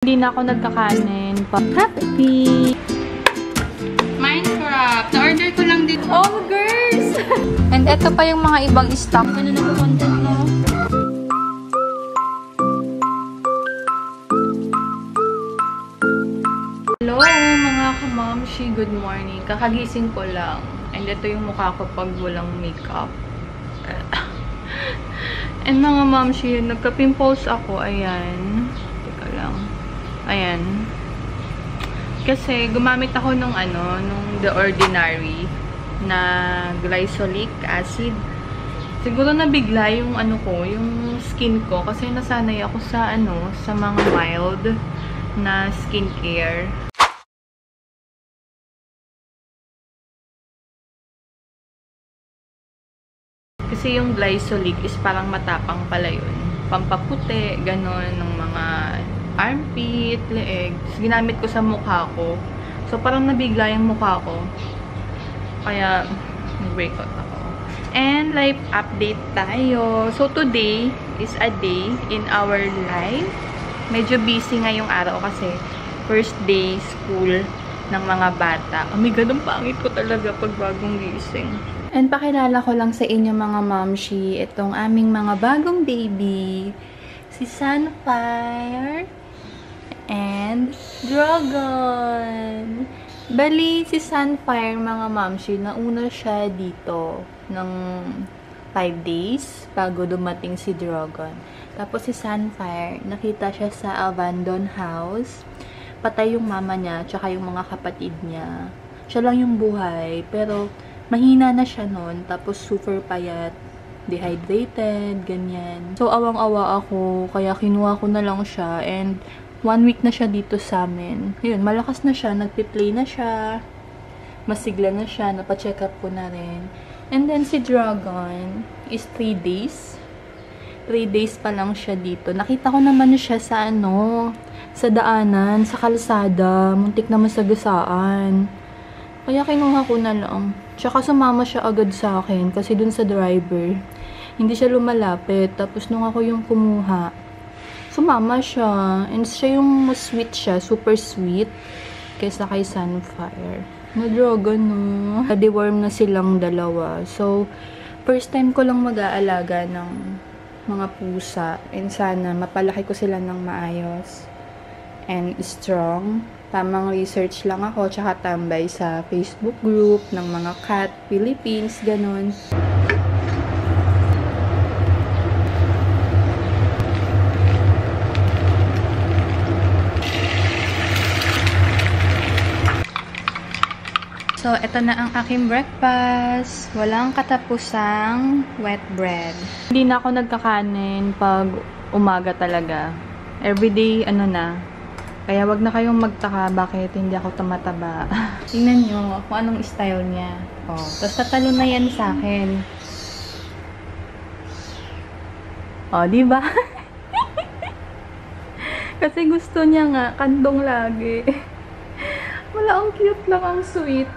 Hindi na ako nagkakanin. Happy! Minecraft! Na-order ko lang dito. Oh, girls! And eto pa yung mga ibang stock. Ano na po content mo? Hello, mga kamamshi. Good morning. Kakagising ko lang. And ito yung mukha ko pag walang makeup. And mga mamshi, nagka-pimples ako. Ayan. Teka lang. Ayan. Kasi gumamit ako nung The Ordinary na glycolic acid. Siguro nabigla yung yung skin ko kasi nasanay ako sa sa mga mild na skincare. Kasi yung glycolic is parang matapang pala yun. Pampaputi, ganon, ng mga armpit, leeg. Ginamit ko sa mukha ko. So, parang nabigla yung mukha ko. Kaya, nag-breakout ako. And, life update tayo. So, today is a day in our life. Medyo busy ngayong araw kasi first day school ng mga bata. Oh my God, ang pangit ko talaga pag bagong gising. And pakilala ko lang sa inyo mga mamshi, itong aming mga bagong baby. Si Sunfire and Dragon. Bali, si Sunfire mga mamshi, nauna siya dito ng 5 days bago dumating si Dragon. Tapos si Sunfire, nakita siya sa abandoned house. Patay yung mama niya, tsaka yung mga kapatid niya. Siya lang yung buhay, pero mahina na siya nun, tapos super payat, dehydrated, ganyan. So, awang-awa ako, kaya kinuha ko na lang siya, and 1 week na siya dito sa amin. Yun, malakas na siya, nagpi-play na siya, masigla na siya, napacheck up ko na rin. And then, si Dragon is 3 days. 3 days pa lang siya dito. Nakita ko naman siya sa sa daanan, sa kalsada, muntik na masagasaan. Kaya kinuha ko na lang. Tsaka sumama siya agad sa akin kasi dun sa driver, hindi siya lumalapit. Tapos nung ako yung kumuha, sumama siya. And siya yung sweet siya, super sweet, kaysa kay Sunfire. Na-Dragon, no? Deworm na silang dalawa. So, first time ko lang mag-aalaga ng mga pusa. And sana mapalaki ko sila ng maayos and strong. Tamang research lang ako, tsaka tambay sa Facebook group ng mga cat Philippines, ganon. So, eto na ang aking breakfast. Walang katapusang wet bread. Hindi na ako nagkakanin pag umaga talaga. Everyday, na. Kaya wag na kayong magtaka bakit hindi ako tumataba. Tingnan nyo kung anong style niya. Oh, tapos tatalo na yan sa akin. Oh, diba? Kasi gusto niya nga, kandong lagi. Wala, ang cute lang, ang sweet.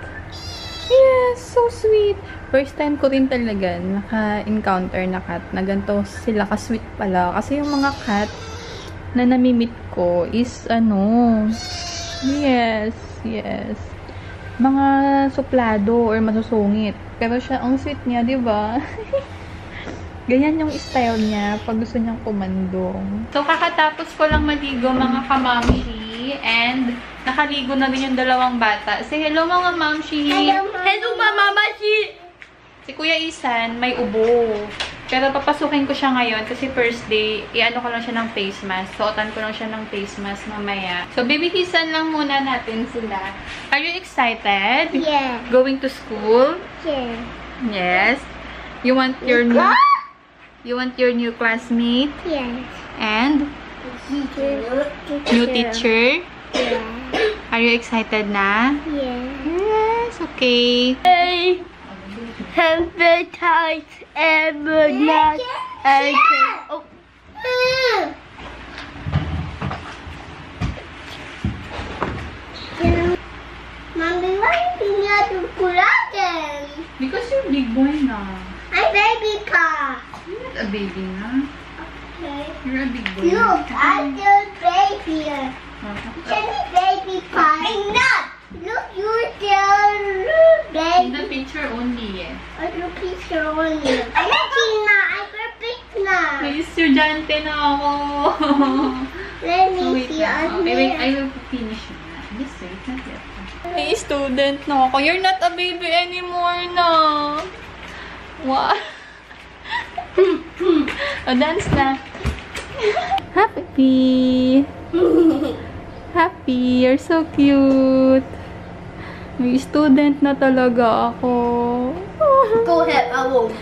Yes, so sweet. First time ko rin talaga naka-encounter na cat na ganito sila ka-sweet pala. Kasi yung mga cat na namimit ko is yes, mga suplado or masusungit. Pero siya, ang sweet niya, diba? Ganyan yung style niya pag gusto niyang kumandong. So, kakatapos ko lang maligo mga kamamshi, and nakaligo na rin yung dalawang bata. Say hello mga mamshi! Hello mga mamshi! Si Kuya Isan, may ubo. Pero papasukin ko siya ngayon kasi first day, ko lang siya ng face mask. Suotan ko lang siya ng face mask mamaya. So, baby-kisan lang muna natin sila. Are you excited? Yeah. Going to school? Yeah. Yes. You want your new classmate? Yes. And? New teacher? Yeah. Are you excited na? Yeah. Yes, okay. Hey! Happy tight ever not again. Oh. Mommy, why are you not cooking? Because you're big boy na. I'm baby car. You're not a baby na. Okay. You're a big boy. Look, I'm the baby. Jenny baby pie. I'm not. Look, you're there. In Baby. the picture only eh. I look picture only. I'm making na. I'm perfect na. May estudyante na ako. Let So, me wait see. lang. Okay, wait. I will finish na. This wait, not yet. Hey, student na ako. You're not a baby anymore na. What? O, dance na. Happy. Happy. You're so cute. May student na talaga ako. Go ahead. I won't.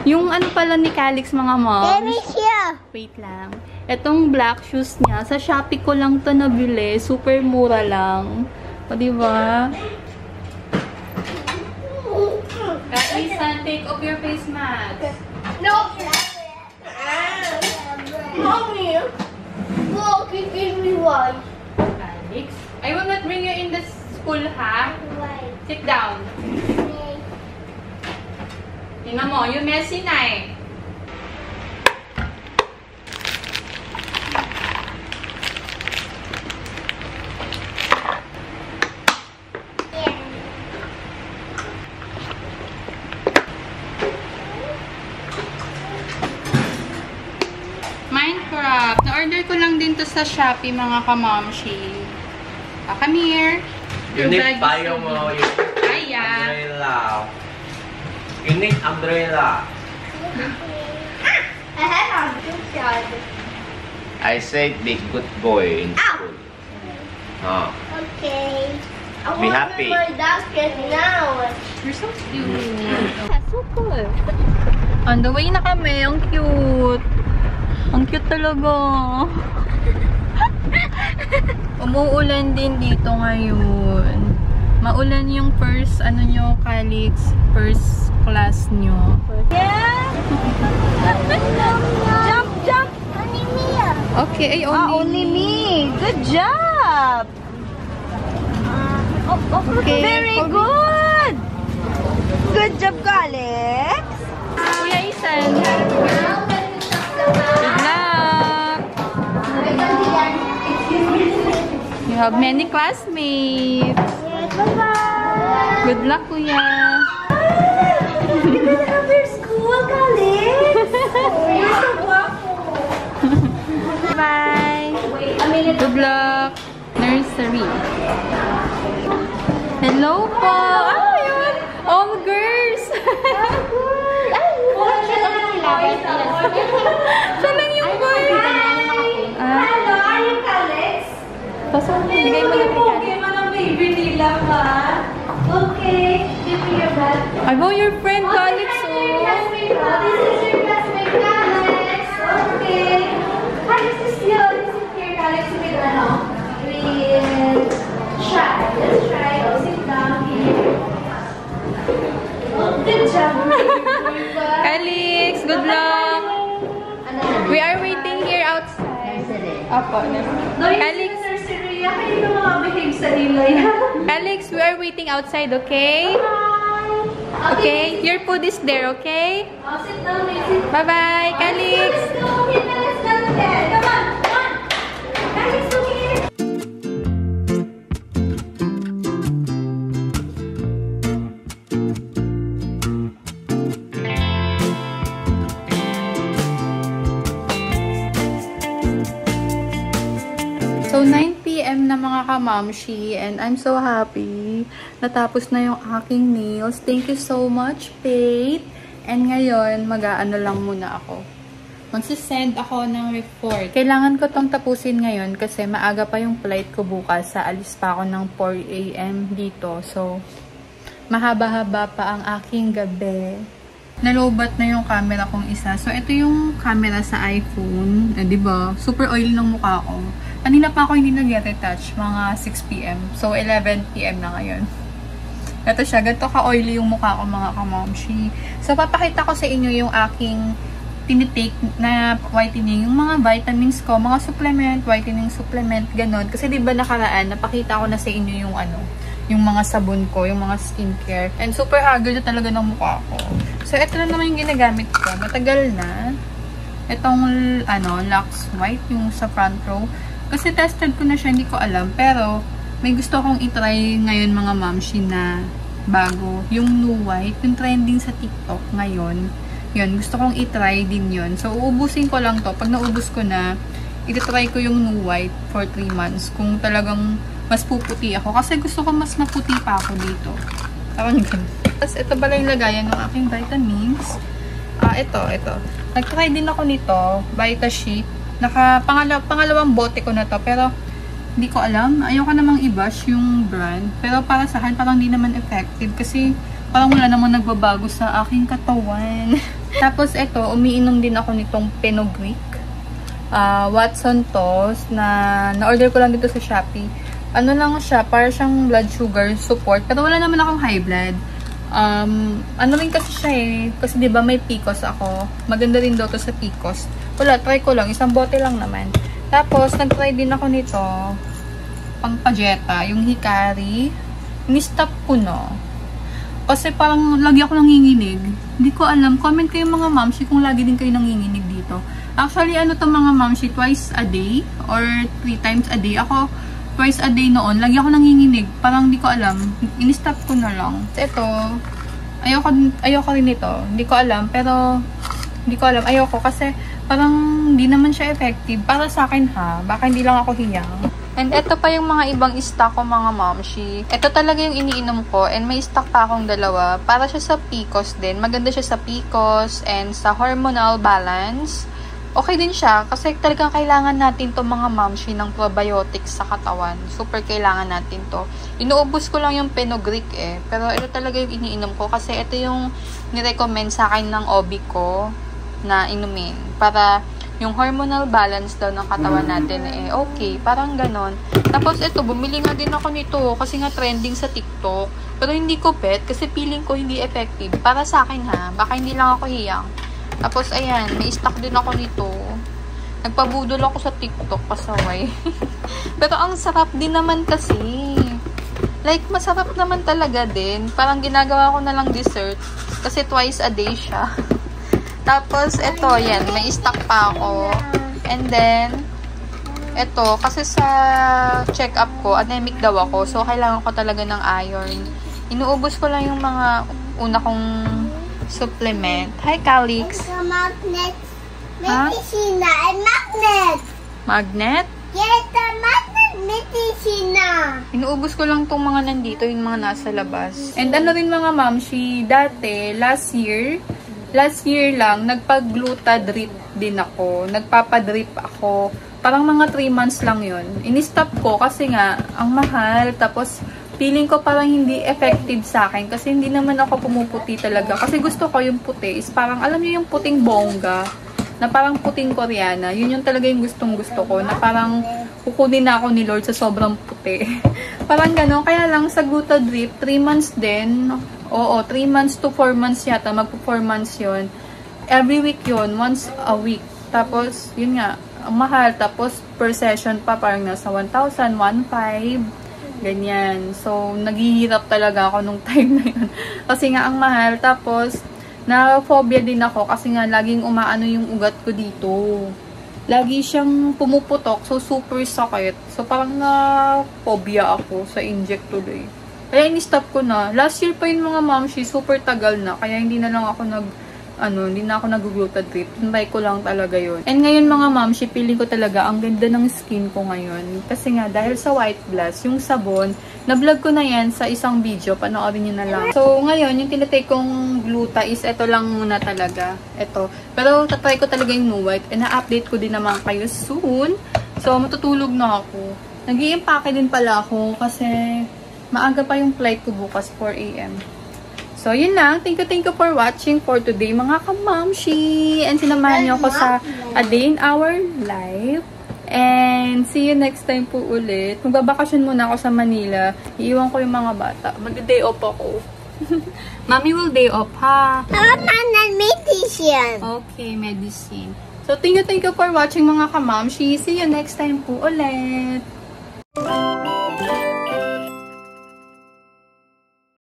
Yung ano pala ni Calix mga moms. Let me here. Wait lang. Etong black shoes niya, sa Shopee ko lang to nabili. Super mura lang. O, diba? Ethan, take off your face mask. No. Mommy. Look, you give me one. Calix, I will not bring you in the school, ha? Sit down. Tingnan mo, yung messy na eh. Minecraft. Na-order ko lang din to sa Shopee, mga kamamshi. Come here. Your Unique bag is tayo so mo. big. Kaya. Umbrella. Unique umbrella. I have a good job. I said be good boy in school. Oh. Okay. I Be want happy. my basket now. You're so cute. So cool. On the way na kami. Ang cute. Ang cute talaga. Umuulan din dito ngayon. Maulan yung first, ano nyo, Calix, first class nyo. Yeah. Jump, jump. Only me. Okay, ay, only me. Good job. Okay. Very good. Good job, Alex. Kuya Isan. Good luck. You have many classmates. Bye-bye. Good luck, Kuya. You're gonna have your school, Alex. You're so guapo. Bye. Good luck. Nursery. Hello po. Ah, yun. All girls. Siya lang yung boy. Hello, are you Alex? Tapos, bigay mo na kay Calix. Okay, mga baby nila pa. Okay, give me your bag. Abo, your friend Calix, This oh. is your classmate, Alex. Okay. Hi, this is your Alex with try. Let's try. Oh, sit down here. Oh, good job. Calix, good luck. We are waiting here outside. Apo. Calix, Nursery. Kayo na mga behave sa nila yan. Calix, we are waiting outside, okay? Okay, your food is there, okay? Oh, sit down. Sit down. Bye-bye, Calix. Let's go. Let's go there. Come on. Come on. Alex, come here. So, 9 PM na mga kamamshi, and I'm so happy. Natapos na yung aking nails. Thank you so much, Faith. And ngayon, mag-aano lang muna ako. Magsisend ako ng report. Kailangan ko tong tapusin ngayon kasi maaga pa yung flight ko bukas. Sa alis pa ako ng 4 AM dito. So, mahaba-haba pa ang aking gabi. Nalobat na yung camera kong isa. So, ito yung camera sa iPhone. Diba? Super oily ng mukha ko. Kanina pa ako hindi nag-retouch. Mga 6 PM. So, 11 PM na ngayon. Ito siya. Ganito ka-oily yung mukha ko, mga kamamshi. So, papakita ko sa inyo yung aking tinitake na whitening. Yung mga vitamins ko, mga supplement, whitening supplement, ganon. Kasi diba nakaraan, napakita ko na sa inyo yung ano, yung mga sabon ko, yung mga skincare. And super haggard na talaga ng mukha ko. So, ito na naman yung ginagamit ko. Matagal na. Itong, ano, Lux White, yung sa front row. Kasi tested ko na siya, hindi ko alam. Pero, may gusto kong itry ngayon mga mamshi na bago. Yung new white, yung trending sa TikTok ngayon. Yun, gusto kong itry din yun. So, uubusin ko lang to. Pag naubos ko na, ititry ko yung new white for 3 months. Kung talagang mas puputi ako. Kasi gusto ko mas maputi pa ako dito. Parang ganun. Tapos, ito pala yung lagayan ng aking vitamins. Ito. Nag-try din ako nito, Vitasheet. Pangalawang bote ko na to, pero hindi ko alam. Ayoko namang i-bash yung brand. Pero para sa akin, parang hindi naman effective kasi parang wala namang nagbabago sa aking katawan. Tapos ito, umiinom din ako nitong Penogric. Watson Toast na na-order ko lang dito sa Shopee. Ano lang siya, para siyang blood sugar support. Pero wala naman akong high blood. Ano rin kasi siya kasi diba may PCOS ako. Maganda rin daw to sa PCOS. Wala, try ko lang. Isang bote lang naman. Tapos, nag-try din ako nito. Pang pajeta. Yung Hikari. Ni-stop ko na. Kasi parang lagi ako nanginginig. Hindi ko alam. Comment kayo mga mamshi kung lagi din kayo nanginginig dito. Actually, ano to mga mamshi? Twice a day or 3 times a day. Ako, twice a day noon. Lagi ako nanginginig. Parang hindi ko alam. In-stop ko na lang. Ito, ayoko rin ito. Hindi ko alam. Pero, hindi ko alam. Ayoko kasi parang hindi naman siya effective. Para sa akin ha. Baka hindi lang ako hiyang. And ito pa yung mga ibang stock ko mga mamshi. Ito talaga yung iniinom ko. And may stock pa akong dalawa. Para siya sa PCOS din. Maganda siya sa PCOS and sa hormonal balance. Okay din siya. Kasi talagang kailangan natin to mga mamshi ng probiotics sa katawan. Super kailangan natin to. Inuubos ko lang yung Penogric Pero ito talaga yung iniinom ko. Kasi ito yung nirecommend sa akin ng OB ko na inumin. Para yung hormonal balance daw ng katawan natin okay, parang ganon. Tapos ito, bumili nga din ako nito kasi nga trending sa TikTok. Pero hindi ko bet kasi feeling ko hindi effective. Para sa akin ha, baka hindi lang ako hiyang. Tapos ayan, may stock din ako nito. Nagpabudol ako sa TikTok, pasaway. Pero ang sarap din naman kasi. Like, masarap naman talaga din. Parang ginagawa ko na lang dessert kasi twice a day siya. Tapos, ito, yan. May stock pa ako. And then, ito, kasi sa check-up ko, anemic daw ako. So, kailangan ko talaga ng iron. Inuubos ko lang yung mga una kong supplement. Hi, Calix. Magnet. Medicina and magnet. Magnet? Yes, the magnet medicina. Inuubos ko lang tong mga nandito, yung mga nasa labas. And ano rin mga mamshi, dati, last year lang, nagpag-gluta drip din ako. Nagpapadrip ako. Parang mga 3 months lang yun. In-stop ko kasi nga, ang mahal. Tapos, feeling ko parang hindi effective sa akin. Kasi hindi naman ako pumuputi talaga. Kasi gusto ko yung puti is parang, alam niyo yung puting bongga. Na parang puting Koreana. Yun yung talaga yung gustong-gusto ko. Na parang kukunin na ako ni Lord sa sobrang puti. Parang gano'n. Kaya lang sa gluta drip, 3 months din. Oo, 3 months to 4 months yata. Magpo 4 months yun. Every week yun. Once a week. Tapos, yun nga, ang mahal. Tapos, per session pa parang nasa 1,000, 1,500. Ganyan. So, naghihirap talaga ako nung time na yun. Kasi nga, ang mahal. Tapos, na-phobia din ako kasi nga, laging umaano yung ugat ko dito. Lagi siyang pumuputok. So, super sakit. So, parang na-phobia ako sa inject tuloy. Kaya ini-stop ko na. Last year pa yun mga mamshi, super tagal na. Kaya hindi na lang ako hindi na ako nag-gluta drip. Try ko lang talaga yun. And ngayon mga mamshi, feeling ko talaga ang ganda ng skin ko ngayon. Kasi nga, dahil sa White Blast, yung sabon, na-vlog ko na yan sa isang video. Panoorin nyo na lang. So, ngayon, yung tinatake kong gluta is ito lang muna talaga. Ito. Pero, tatry ko talaga yung new white. And na-update ko din naman kayo soon. So, matutulog na ako. Nag-i-impake din pala ako kasi maaga pa yung flight ko bukas, 4 AM. So, yun lang. Thank you for watching for today, mga kamamshi. And sinamahan niyo ako sa A Day in Our Life. And see you next time po ulit. Magbabakasyon muna ako sa Manila. Iiwan ko yung mga bata. Mag-day off ako. Mommy will day off, ha? Medicine. Okay, medicine. So, thank you for watching, mga kamamshi. See you next time po ulit.